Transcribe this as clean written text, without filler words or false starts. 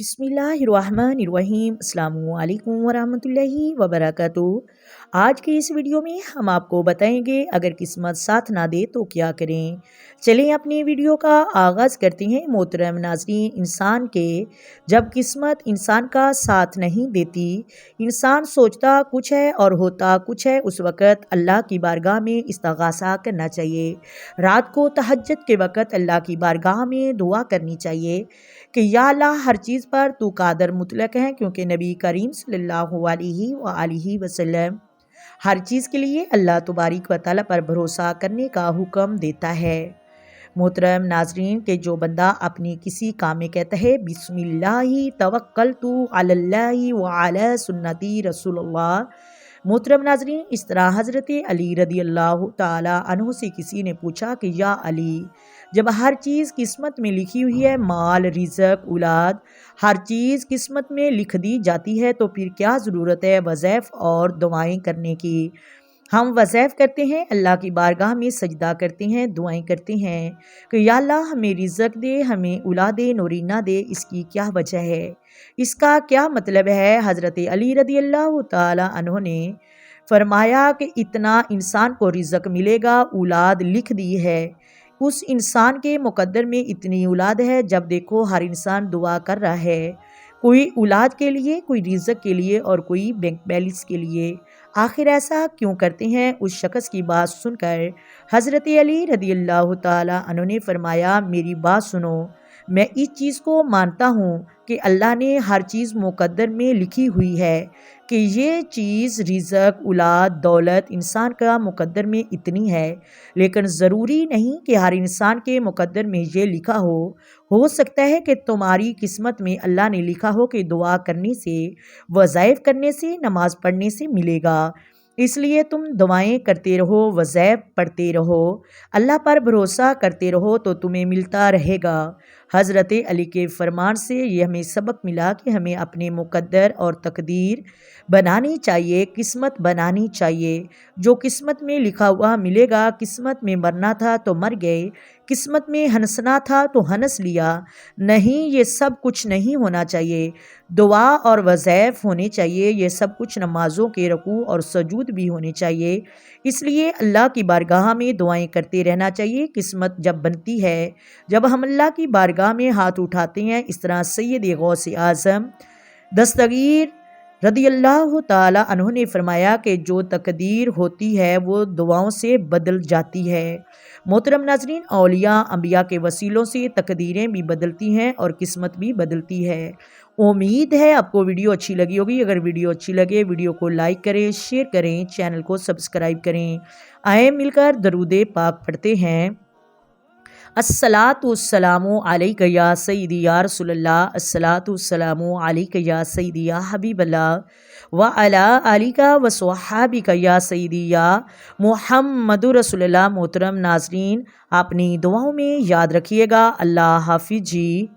बिस्मिल्लाहिर्रहमानिर्रहीम। अस्सलाम वालेकुम वरहमतुल्लाहि वबरकातुहू। आज की इस वीडियो में हम आपको बताएंगे अगर किस्मत साथ ना दे तो क्या करें। चलें अपनी वीडियो का आगाज़ करते हैं। मोहतरम नाज़रीन, इंसान के जब किस्मत इंसान का साथ नहीं देती, इंसान सोचता कुछ है और होता कुछ है, उस वक़्त अल्लाह की बारगाह में इस्तिग़ासा करना चाहिए। रात को तहज्जुद के वक़्त अल्लाह की बारगाह में दुआ करनी चाहिए कि या अल्लाह, हर चीज़ पर तू कादर मुतलक है, क्योंकि नबी करीम सल्लल्लाहु अलैहि वसल्लम हर चीज़ के लिए अल्लाह तबारक व तआला पर भरोसा करने का हुक्म देता है। मोहतरम नाज़रीन, के जो बंदा अपनी किसी काम में कहता है बिस्मिल्लाहि तवक्कलतु अलल्लाहि व अला सुन्नती रसूलुल्लाह, मोहतरम नाज़रीन, इस तरह हज़रत अली रदी अल्लाह ताला अन्हु से किसी ने पूछा कि या अली, जब हर चीज़ किस्मत में लिखी हुई है, माल, रिज़्क़, औलाद, हर चीज़ किस्मत में लिख दी जाती है, तो फिर क्या ज़रूरत है वज़ैफ़ और दुआएं करने की। हम वज़ैफ़ करते हैं, अल्लाह की बारगाह में सजदा करते हैं, दुआएं करते हैं कि या अल्लाह हमें रिज़्क़ दे, हमें औलाद नूरीना दे। इसकी क्या वजह है, इसका क्या मतलब है? हज़रत अली रदी अल्लाह ताला अन्हु ने फरमाया कि इतना इंसान को रिज़्क़ मिलेगा, औलाद लिख दी है, उस इंसान के मुकद्दर में इतनी औलाद है। जब देखो हर इंसान दुआ कर रहा है, कोई औलाद के लिए, कोई रिज़्क़ के लिए और कोई बैंक बैलेंस के लिए। आखिर ऐसा क्यों करते हैं? उस शख्स की बात सुनकर हज़रत अली रदी अल्लाह ताला अन्हु ने फरमाया, मेरी बात सुनो, मैं इस चीज़ को मानता हूँ कि अल्लाह ने हर चीज़ मुकद्दर में लिखी हुई है कि ये चीज़ रिज़्क़, औलाद, दौलत इंसान का मुकद्दर में इतनी है, लेकिन ज़रूरी नहीं कि हर इंसान के मुकद्दर में ये लिखा हो सकता है कि तुम्हारी किस्मत में अल्लाह ने लिखा हो कि दुआ करने से, वज़ाइफ करने से, नमाज़ पढ़ने से मिलेगा। इसलिए तुम दुआएं करते रहो, वज़ैफ़ पढ़ते रहो, अल्लाह पर भरोसा करते रहो, तो तुम्हें मिलता रहेगा। हज़रत अली के फरमान से ये हमें सबक मिला कि हमें अपने मुकद्दर और तकदीर बनानी चाहिए, किस्मत बनानी चाहिए। जो किस्मत में लिखा हुआ मिलेगा। किस्मत में मरना था तो मर गए, किस्मत में हंसना था तो हंस लिया। नहीं, ये सब कुछ नहीं होना चाहिए। दुआ और वज़ैफ़ होने चाहिए, ये सब कुछ नमाज़ों के रुकू और सजूद भी होने चाहिए। इसलिए अल्लाह की बारगाह में दुआएं करते रहना चाहिए। किस्मत जब बनती है, जब हम अल्लाह की बारगाह में हाथ उठाते हैं, इस तरह सैयद गौस आज़म दस्तगीर रदी अल्लाह ताला अन्हु ने फरमाया कि जो तकदीर होती है वो दुआओं से बदल जाती है। मोहतरम नाज़रीन, औलिया अंबिया के वसीलों से तकदीरें भी बदलती हैं और किस्मत भी बदलती है। उम्मीद है आपको वीडियो अच्छी लगी होगी। अगर वीडियो अच्छी लगे, वीडियो को लाइक करें, शेयर करें, चैनल को सब्सक्राइब करें। आए मिलकर दरूद पाक पढ़ते हैं। अस्सलातु वस्सलामु अलैका या सय्यदी या रसूलल्लाह, अस्सलातु वस्सलामु अलैका या सय्यदी या हबीबल्लाह व अला आलिका व स्वहाबिका या सय्यदी या मुहम्मदुर रसूलल्लाह। मोहतरम नाज़रीन, अपनी दुआओं में याद रखिएगा। अल्लाह हाफिज़ जी।